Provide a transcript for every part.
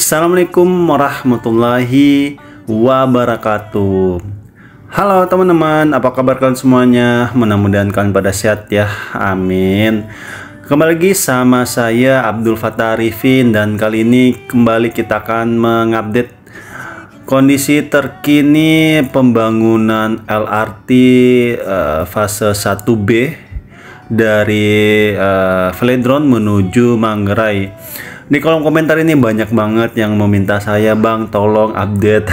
Assalamualaikum warahmatullahi wabarakatuh. Halo teman-teman, apa kabar kalian semuanya? Mudah-mudahan kalian pada sehat ya, amin. Kembali lagi sama saya Abdul Fattah Arifin, dan kali ini kembali kita akan mengupdate kondisi terkini pembangunan LRT fase 1B dari Velodrome menuju Manggarai. Di kolom komentar ini banyak banget yang meminta saya, Bang, tolong update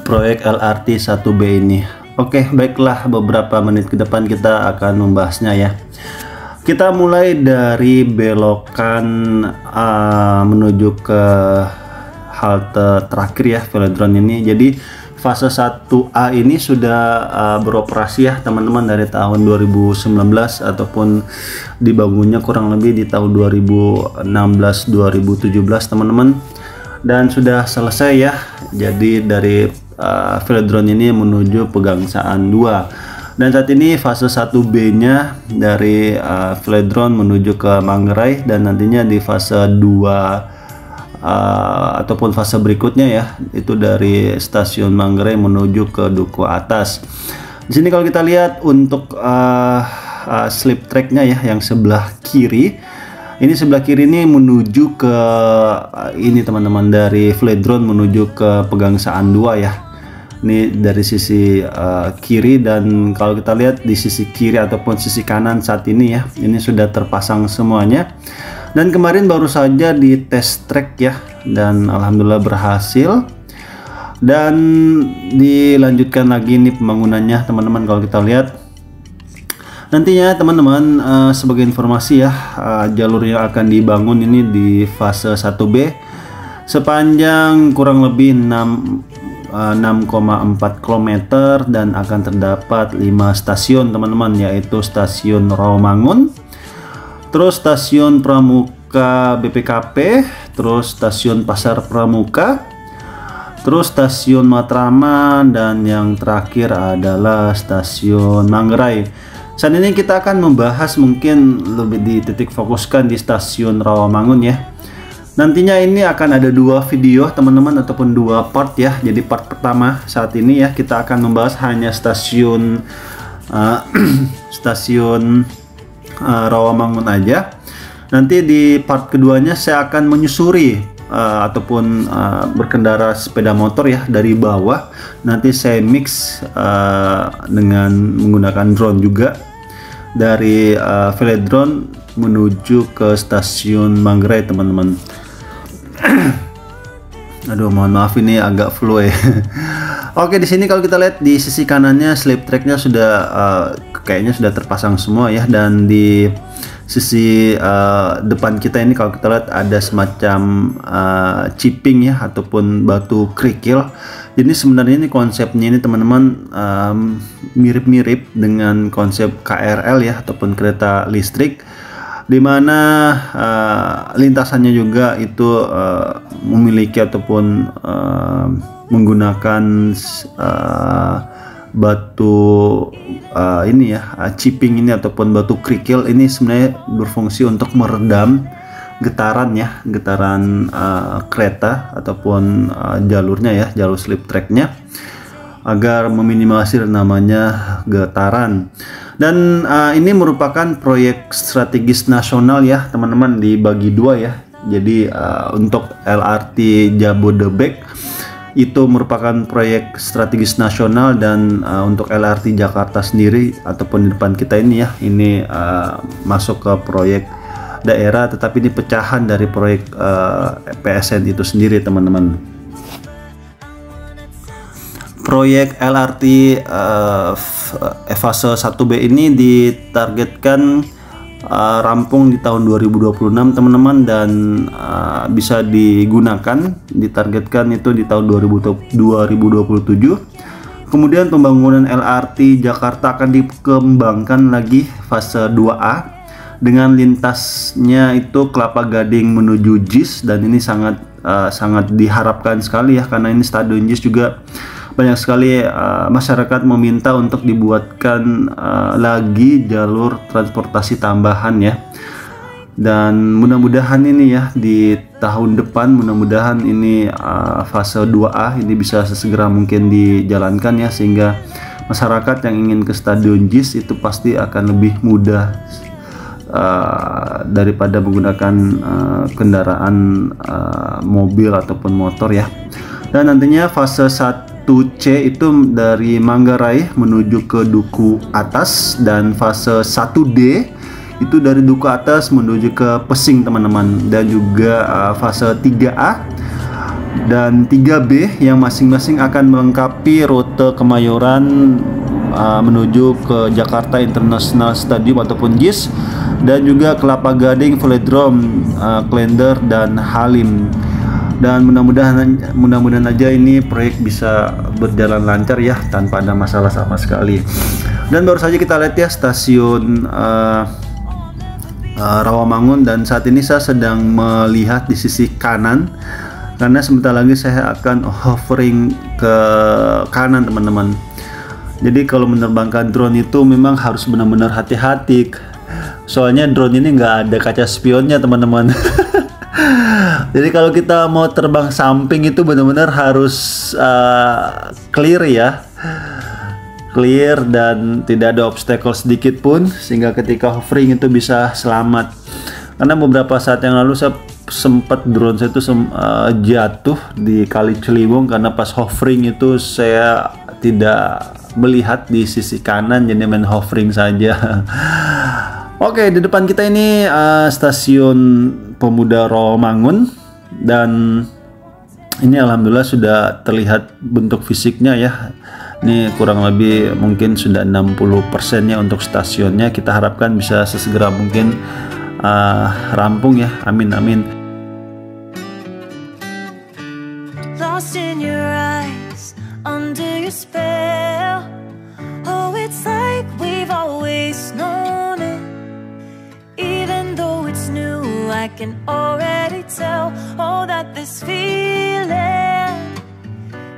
proyek LRT 1B ini. Oke, baiklah, beberapa menit ke depan kita akan membahasnya ya. Kita mulai dari belokan menuju ke halte terakhir ya, Velodrome ini. Jadi fase 1A ini sudah beroperasi ya teman-teman dari tahun 2019 ataupun dibangunnya kurang lebih di tahun 2016-2017 teman-teman, dan sudah selesai ya. Jadi dari Velodrome ini menuju Pegangsaan 2, dan saat ini fase 1B nya dari Velodrome menuju ke Manggarai, dan nantinya di fase 2 ataupun fase berikutnya ya, itu dari stasiun Manggarai menuju ke Duku Atas. Di sini kalau kita lihat untuk slip tracknya ya, yang sebelah kiri ini, sebelah kiri ini menuju ke ini teman-teman, dari Velodrome menuju ke Pegangsaan 2 ya. Ini dari sisi kiri, dan kalau kita lihat di sisi kiri ataupun sisi kanan saat ini ya, ini sudah terpasang semuanya. Dan kemarin baru saja di test track ya, dan alhamdulillah berhasil, dan dilanjutkan lagi nih pembangunannya teman-teman. Kalau kita lihat nantinya teman-teman, sebagai informasi ya, jalur yang akan dibangun ini di fase 1B sepanjang kurang lebih 6,4 km dan akan terdapat 5 stasiun teman-teman, yaitu stasiun Rawamangun, terus stasiun Pramuka BPKP, terus stasiun Pasar Pramuka, terus stasiun Matraman, dan yang terakhir adalah stasiun Manggarai. Saat ini kita akan membahas mungkin lebih dititik fokuskan di stasiun Rawamangun ya. Nantinya ini akan ada 2 video teman-teman, ataupun 2 part ya. Jadi part pertama saat ini ya, kita akan membahas hanya stasiun Rawamangun aja. Nanti di part keduanya saya akan menyusuri ataupun berkendara sepeda motor ya dari bawah. Nanti saya mix dengan menggunakan drone juga dari Velodrome menuju ke stasiun Manggarai teman-teman. Aduh, mohon maaf ini agak flu ya. Oke, di sini kalau kita lihat di sisi kanannya slip tracknya sudah kayaknya sudah terpasang semua ya, dan di sisi depan kita ini kalau kita lihat ada semacam chipping ya, ataupun batu kerikil. Jadi sebenarnya ini konsepnya ini teman-teman mirip-mirip dengan konsep KRL ya, ataupun kereta listrik, dimana lintasannya juga itu memiliki ataupun menggunakan batu ini ya, chipping ini ataupun batu kerikil ini sebenarnya berfungsi untuk meredam getaran ya, getaran kereta ataupun jalurnya ya, jalur slip tracknya, agar meminimalisir namanya getaran. Dan ini merupakan proyek strategis nasional ya teman-teman, dibagi 2 ya. Jadi untuk LRT Jabodebek itu merupakan proyek strategis nasional, dan untuk LRT Jakarta sendiri ataupun di depan kita ini ya, ini masuk ke proyek daerah, tetapi ini pecahan dari proyek PSN itu sendiri teman-teman. Proyek LRT fase 1B ini ditargetkan rampung di tahun 2026 teman-teman, dan bisa digunakan, ditargetkan itu di tahun 2027. Kemudian pembangunan LRT Jakarta akan dikembangkan lagi fase 2A dengan lintasnya itu Kelapa Gading menuju JIS, dan ini sangat diharapkan sekali ya, karena ini stadion JIS juga banyak sekali masyarakat meminta untuk dibuatkan lagi jalur transportasi tambahan ya. Dan mudah-mudahan ini ya di tahun depan, mudah-mudahan ini fase 2A ini bisa sesegera mungkin dijalankan ya, sehingga masyarakat yang ingin ke Stadion JIS itu pasti akan lebih mudah daripada menggunakan kendaraan mobil ataupun motor ya. Dan nantinya fase 1C itu dari Manggarai menuju ke Duku Atas, dan fase 1D itu dari Duku Atas menuju ke Pesing teman-teman, dan juga fase 3A dan 3B yang masing-masing akan melengkapi rute Kemayoran menuju ke Jakarta International Stadium ataupun JIS, dan juga Kelapa Gading Velodrome, Klender dan Halim. Dan mudah-mudahan aja ini proyek bisa berjalan lancar ya, tanpa ada masalah sama sekali. Dan baru saja kita lihat ya stasiun Rawamangun, dan saat ini saya sedang melihat di sisi kanan karena sebentar lagi saya akan hovering ke kanan teman-teman. Jadi kalau menerbangkan drone itu memang harus benar-benar hati-hati, soalnya drone ini nggak ada kaca spionnya teman-teman. Jadi kalau kita mau terbang samping itu benar-benar harus clear ya, clear dan tidak ada obstacle sedikit pun, sehingga ketika hovering itu bisa selamat. Karena beberapa saat yang lalu saya sempat drone saya itu jatuh di Kali Ciliwung karena pas hovering itu saya tidak melihat di sisi kanan, jadi main hovering saja. Oke, di depan kita ini stasiun Pemuda Rawamangun, dan ini alhamdulillah sudah terlihat bentuk fisiknya ya. Ini kurang lebih mungkin sudah 60%-nya untuk stasiunnya. Kita harapkan bisa sesegera mungkin rampung ya. Amin amin. Lost in your eyes, under your spell. Oh, it's like we've always known it. Even though it's new, I can already tell. Oh, that this feeling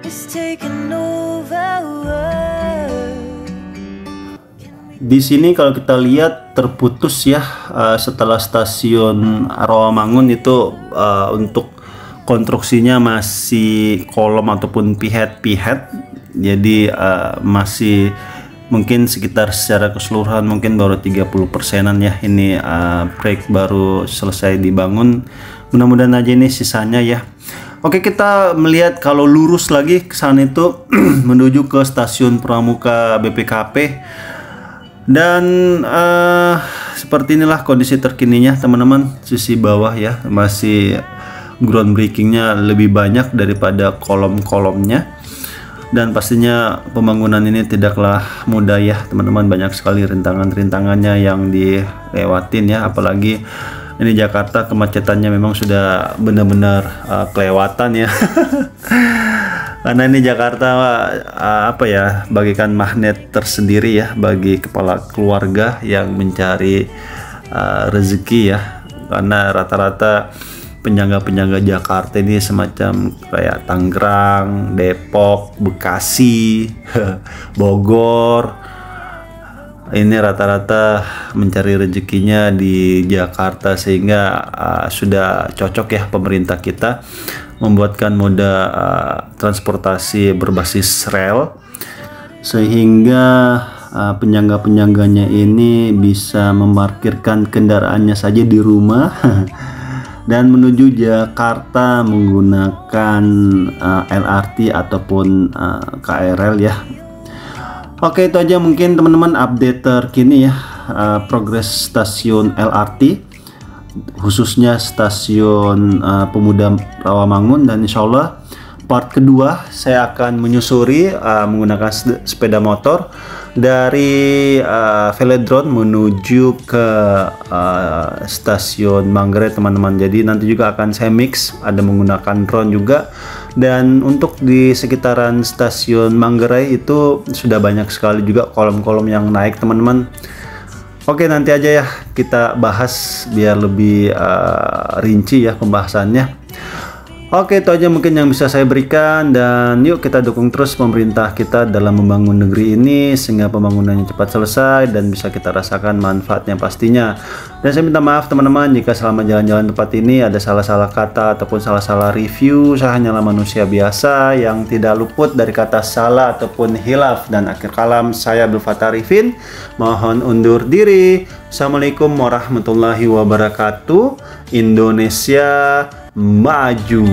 is taking over. Di sini kalau kita lihat terputus ya setelah stasiun Rawamangun itu untuk konstruksinya masih kolom ataupun pihet-pihet, jadi masih mungkin sekitar secara keseluruhan mungkin baru 30%-an ya. Ini proyek baru selesai dibangun, mudah-mudahan aja ini sisanya ya. Oke, kita melihat kalau lurus lagi ke sana itu menuju ke stasiun Pramuka BPKP. Dan seperti inilah kondisi terkininya teman-teman. Sisi bawah ya masih groundbreakingnya lebih banyak daripada kolom-kolomnya, dan pastinya pembangunan ini tidaklah mudah ya teman-teman. Banyak sekali rintangan-rintangannya yang dilewatin ya, apalagi ini Jakarta kemacetannya memang sudah benar-benar kelewatan ya. Karena ini Jakarta apa ya, bagikan magnet tersendiri ya bagi kepala keluarga yang mencari rezeki ya. Karena rata-rata penyangga-penyangga Jakarta ini semacam kayak Tangerang, Depok, Bekasi, Bogor. Ini rata-rata mencari rezekinya di Jakarta, sehingga sudah cocok ya pemerintah kita membuatkan moda transportasi berbasis rel, sehingga penyangga-penyangganya ini bisa memarkirkan kendaraannya saja di rumah dan menuju Jakarta menggunakan LRT ataupun KRL ya. Oke, itu aja mungkin teman-teman update terkini ya progres stasiun LRT, khususnya stasiun Pemuda Rawamangun. Dan insya Allah part kedua saya akan menyusuri menggunakan sepeda motor dari Velodrome menuju ke stasiun Manggarai teman-teman. Jadi nanti juga akan saya mix, ada menggunakan drone juga. Dan untuk di sekitaran stasiun Manggarai itu sudah banyak sekali juga kolom-kolom yang naik teman-teman. Oke, nanti aja ya kita bahas biar lebih rinci ya pembahasannya. Oke, itu aja mungkin yang bisa saya berikan, dan yuk kita dukung terus pemerintah kita dalam membangun negeri ini sehingga pembangunannya cepat selesai dan bisa kita rasakan manfaatnya pastinya. Dan saya minta maaf teman-teman jika selama jalan-jalan tempat ini ada salah-salah kata ataupun salah-salah review. Saya hanyalah manusia biasa yang tidak luput dari kata salah ataupun hilaf. Dan akhir kalam, saya Abdul Fattah Arifin mohon undur diri. Assalamualaikum warahmatullahi wabarakatuh. Indonesia maju.